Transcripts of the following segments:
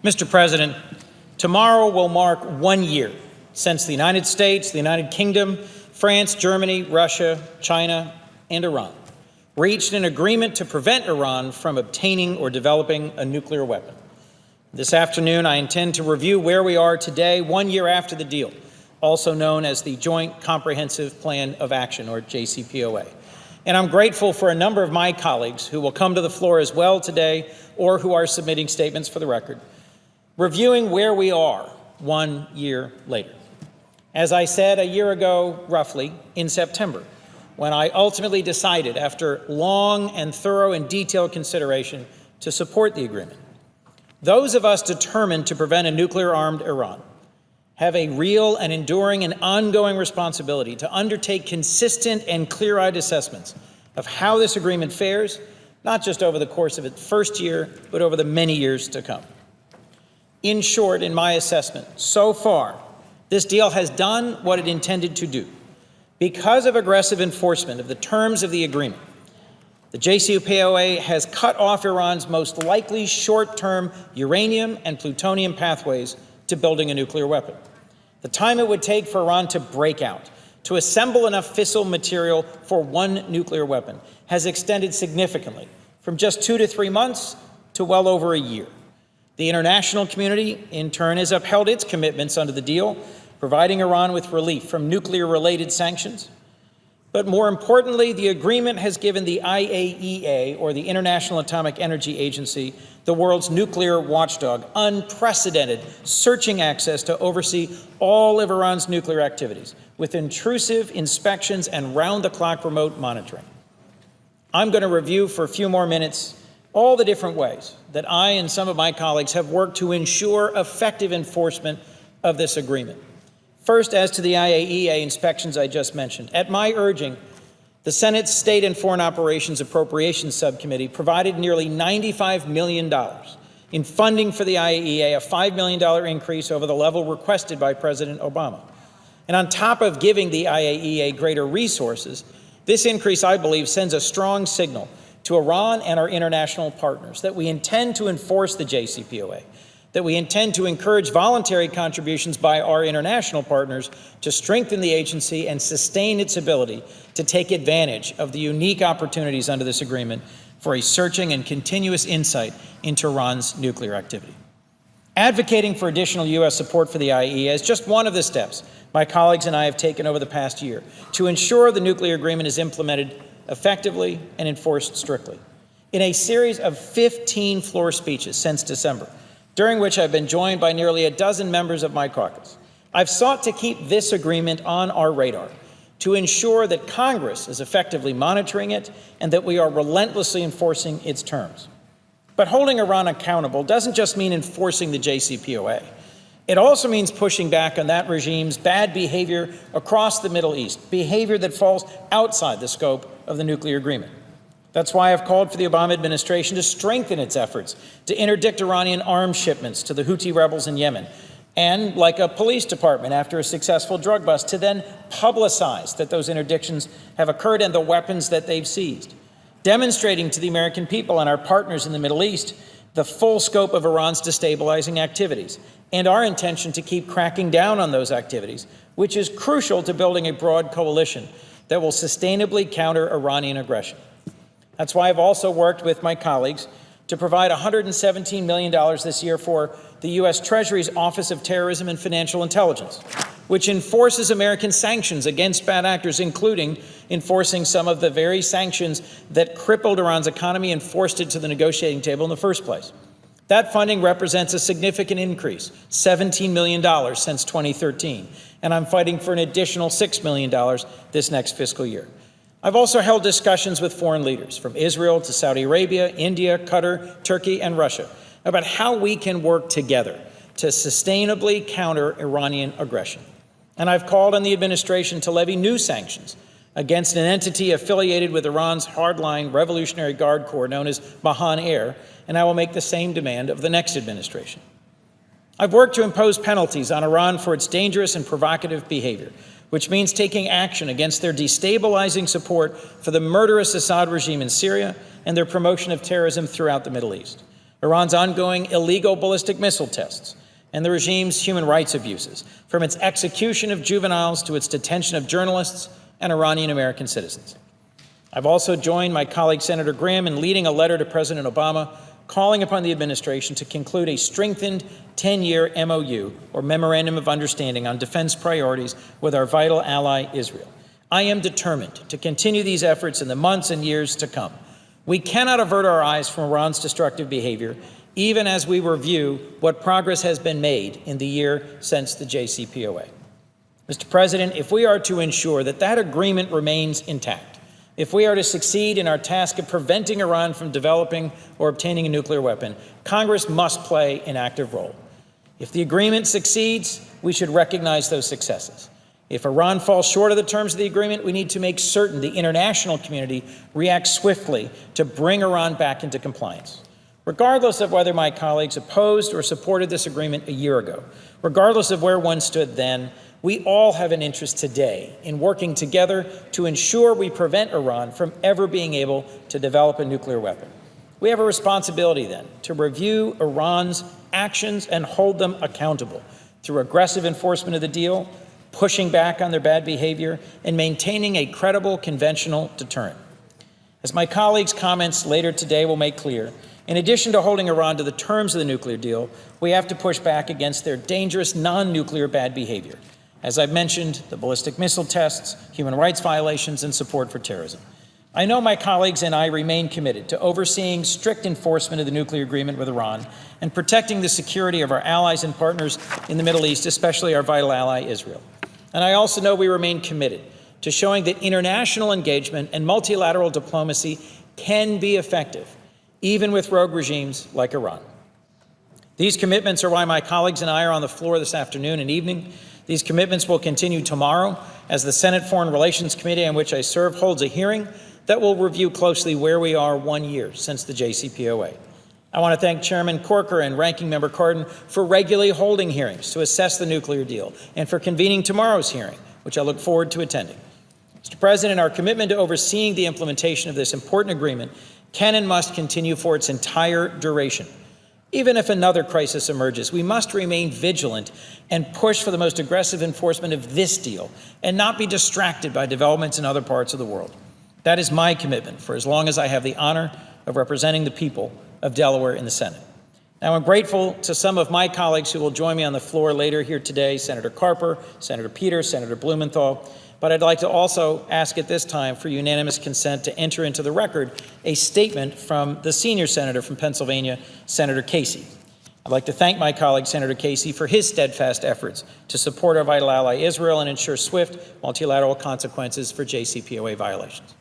Mr. President, tomorrow will mark 1 year since the United States, the United Kingdom, France, Germany, Russia, China, and Iran reached an agreement to prevent Iran from obtaining or developing a nuclear weapon. This afternoon, I intend to review where we are today, 1 year after the deal, also known as the Joint Comprehensive Plan of Action, or JCPOA. And I'm grateful for a number of my colleagues who will come to the floor as well today or who are submitting statements for the record, reviewing where we are 1 year later. As I said a year ago, roughly, in September, when I ultimately decided, after long and thorough and detailed consideration, to support the agreement, those of us determined to prevent a nuclear-armed Iran have a real and enduring and ongoing responsibility to undertake consistent and clear-eyed assessments of how this agreement fares, not just over the course of its first year, but over the many years to come. In short, in my assessment, so far, this deal has done what it intended to do. Because of aggressive enforcement of the terms of the agreement, the JCPOA has cut off Iran's most likely short-term uranium and plutonium pathways to building a nuclear weapon. The time it would take for Iran to break out, to assemble enough fissile material for one nuclear weapon, has extended significantly, from just 2 to 3 months to well over a year. The international community, in turn, has upheld its commitments under the deal, providing Iran with relief from nuclear-related sanctions. But more importantly, the agreement has given the IAEA, or the International Atomic Energy Agency, the world's nuclear watchdog, unprecedented searching access to oversee all of Iran's nuclear activities with intrusive inspections and round-the-clock remote monitoring. I'm going to review for a few more minutes all the different ways that I and some of my colleagues have worked to ensure effective enforcement of this agreement. First, as to the IAEA inspections I just mentioned, at my urging, the Senate's State and Foreign Operations Appropriations Subcommittee provided nearly $95 million in funding for the IAEA, a $5 million increase over the level requested by President Obama. And on top of giving the IAEA greater resources, this increase, I believe, sends a strong signal to Iran and our international partners that we intend to enforce the JCPOA, that we intend to encourage voluntary contributions by our international partners to strengthen the agency and sustain its ability to take advantage of the unique opportunities under this agreement for a searching and continuous insight into Iran's nuclear activity. Advocating for additional U.S. support for the IAEA is just one of the steps my colleagues and I have taken over the past year to ensure the nuclear agreement is implemented effectively and enforced strictly. In a series of 15 floor speeches since December, during which I've been joined by nearly a dozen members of my caucus, I've sought to keep this agreement on our radar to ensure that Congress is effectively monitoring it and that we are relentlessly enforcing its terms. But holding Iran accountable doesn't just mean enforcing the JCPOA. It also means pushing back on that regime's bad behavior across the Middle East, behavior that falls outside the scope of the nuclear agreement. That's why I've called for the Obama administration to strengthen its efforts to interdict Iranian arms shipments to the Houthi rebels in Yemen, and, like a police department after a successful drug bust, to then publicize that those interdictions have occurred and the weapons that they've seized, demonstrating to the American people and our partners in the Middle East the full scope of Iran's destabilizing activities and our intention to keep cracking down on those activities, which is crucial to building a broad coalition that will sustainably counter Iranian aggression. That's why I've also worked with my colleagues to provide $117 million this year for the U.S. Treasury's Office of Terrorism and Financial Intelligence, which enforces American sanctions against bad actors, including enforcing some of the very sanctions that crippled Iran's economy and forced it to the negotiating table in the first place. That funding represents a significant increase, $17 million since 2013, and I'm fighting for an additional $6 million this next fiscal year. I've also held discussions with foreign leaders from Israel to Saudi Arabia, India, Qatar, Turkey, and Russia about how we can work together to sustainably counter Iranian aggression. And I've called on the administration to levy new sanctions against an entity affiliated with Iran's hardline Revolutionary Guard Corps known as Mahan Air, and I will make the same demand of the next administration. I've worked to impose penalties on Iran for its dangerous and provocative behavior, which means taking action against their destabilizing support for the murderous Assad regime in Syria and their promotion of terrorism throughout the Middle East. Iran's ongoing illegal ballistic missile tests, and the regime's human rights abuses, from its execution of juveniles to its detention of journalists and Iranian-American citizens. I've also joined my colleague Senator Graham in leading a letter to President Obama calling upon the administration to conclude a strengthened 10-year MOU, or Memorandum of Understanding, on defense priorities with our vital ally, Israel. I am determined to continue these efforts in the months and years to come. We cannot avert our eyes from Iran's destructive behavior, even as we review what progress has been made in the year since the JCPOA. Mr. President, if we are to ensure that that agreement remains intact, if we are to succeed in our task of preventing Iran from developing or obtaining a nuclear weapon, Congress must play an active role. If the agreement succeeds, we should recognize those successes. If Iran falls short of the terms of the agreement, we need to make certain the international community reacts swiftly to bring Iran back into compliance. Regardless of whether my colleagues opposed or supported this agreement a year ago, regardless of where one stood then, we all have an interest today in working together to ensure we prevent Iran from ever being able to develop a nuclear weapon. We have a responsibility then to review Iran's actions and hold them accountable through aggressive enforcement of the deal, pushing back on their bad behavior, and maintaining a credible conventional deterrent. As my colleagues' comments later today will make clear, in addition to holding Iran to the terms of the nuclear deal, we have to push back against their dangerous non-nuclear bad behavior. As I've mentioned, the ballistic missile tests, human rights violations, and support for terrorism. I know my colleagues and I remain committed to overseeing strict enforcement of the nuclear agreement with Iran and protecting the security of our allies and partners in the Middle East, especially our vital ally, Israel. And I also know we remain committed to showing that international engagement and multilateral diplomacy can be effective, even with rogue regimes like Iran. These commitments are why my colleagues and I are on the floor this afternoon and evening. These commitments will continue tomorrow as the Senate Foreign Relations Committee, on which I serve, holds a hearing that will review closely where we are 1 year since the JCPOA. I want to thank Chairman Corker and Ranking Member Cardin for regularly holding hearings to assess the nuclear deal and for convening tomorrow's hearing, which I look forward to attending. Mr. President, our commitment to overseeing the implementation of this important agreement can and must continue for its entire duration. Even if another crisis emerges, we must remain vigilant and push for the most aggressive enforcement of this deal and not be distracted by developments in other parts of the world. That is my commitment for as long as I have the honor of representing the people of Delaware in the Senate. Now, I'm grateful to some of my colleagues who will join me on the floor later here today, Senator Carper, Senator Peters, Senator Blumenthal, but I'd like to also ask at this time for unanimous consent to enter into the record a statement from the senior senator from Pennsylvania, Senator Casey. I'd like to thank my colleague, Senator Casey, for his steadfast efforts to support our vital ally, Israel, and ensure swift multilateral consequences for JCPOA violations.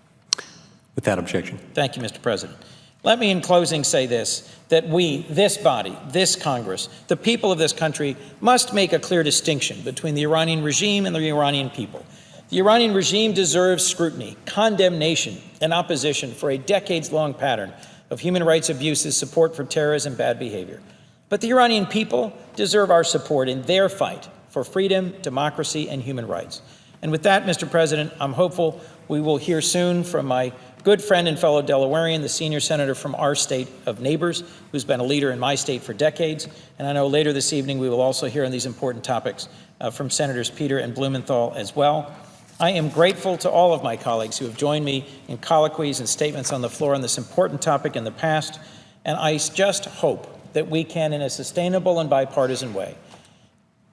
Without objection. Thank you, Mr. President. Let me, in closing, say this, that we, this body, this Congress, the people of this country, must make a clear distinction between the Iranian regime and the Iranian people. The Iranian regime deserves scrutiny, condemnation, and opposition for a decades-long pattern of human rights abuses, support for terrorism, and bad behavior. But the Iranian people deserve our support in their fight for freedom, democracy, and human rights. And with that, Mr. President, I'm hopeful we will hear soon from my good friend and fellow Delawarean, the senior senator from our state of neighbors, who's been a leader in my state for decades. And I know later this evening we will also hear on these important topics from Senators Peter and Blumenthal as well. I am grateful to all of my colleagues who have joined me in colloquies and statements on the floor on this important topic in the past, and I just hope that we can, in a sustainable and bipartisan way,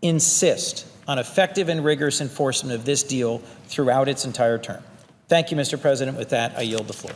insist on effective and rigorous enforcement of this deal throughout its entire term. Thank you, Mr. President. With that, I yield the floor.